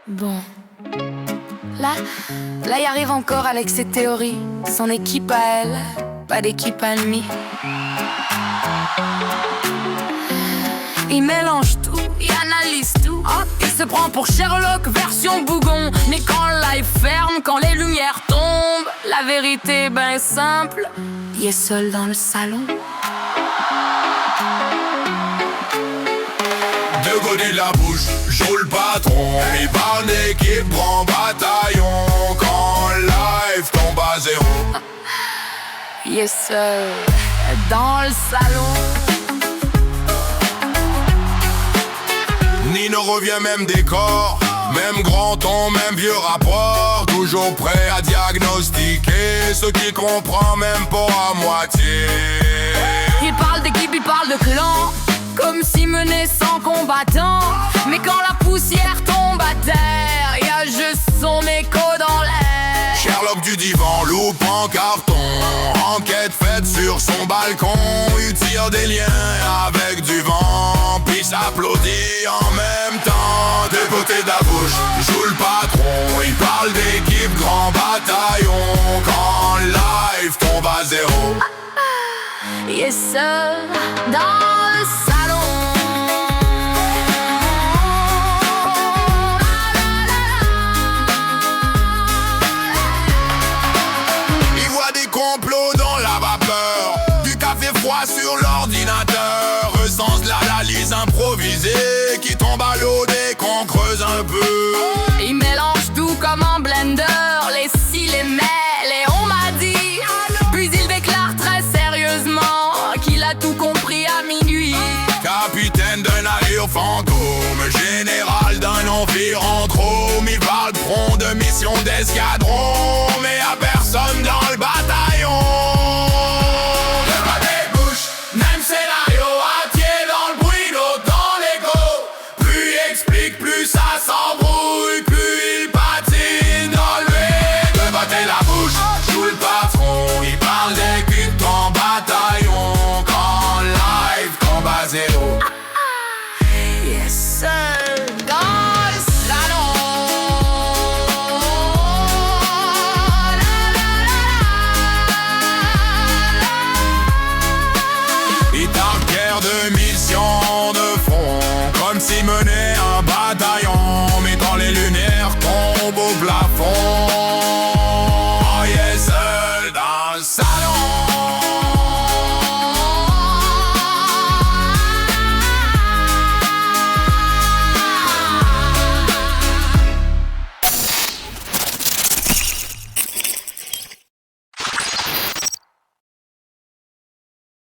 Bon. Là, il arrive encore avec ses théories. Son équipe à elle, pas d'équipe à lui. Il mélange tout, il analyse tout. Il se prend pour Sherlock version bougon. Mais quand le live ferme, quand les lumières tombent, la vérité est ben simple. Il est seul dans le salon. De côté de la bouche, joue le patron. Il parle d'équipe, grand bataillon. Quand le live tombe à zéro, Il est seul dans le salon. Nino revient même décor, même grand ton, même vieux rapport. Toujours prêt à diagnostiquer ce qu'il comprend même pas à moitié. Il parle d'équipe, il parle de clan, comme si menait 100 combattants. Mais quand la poussière tombe à terre, y a juste son écho dans l'air. Sherlock du divan, loupe en carton. Enquête faite sur son balcon. Il tire des liens avec du vent, puis s'applaudit en même temps. De côté de la bouche, joue le patron. Il parle d'équipe, grand bataillon. Quand le live tombe à zéro, Il est seul dans le salon. il voit des complots dans la vapeur, du café froid sur l'ordinateur. Recense l'analyse improvisée qui tombe à l'eau dès qu'on creuse un peu. Il mélange tout comme un blender, les si, les mais, les on m'a dit. Puis il déclare très sérieusement qu'il a tout compris à minuit. Capitaine d'un navire fantôme, général d'un empire en trôme. Il parle front de mission d'escadron.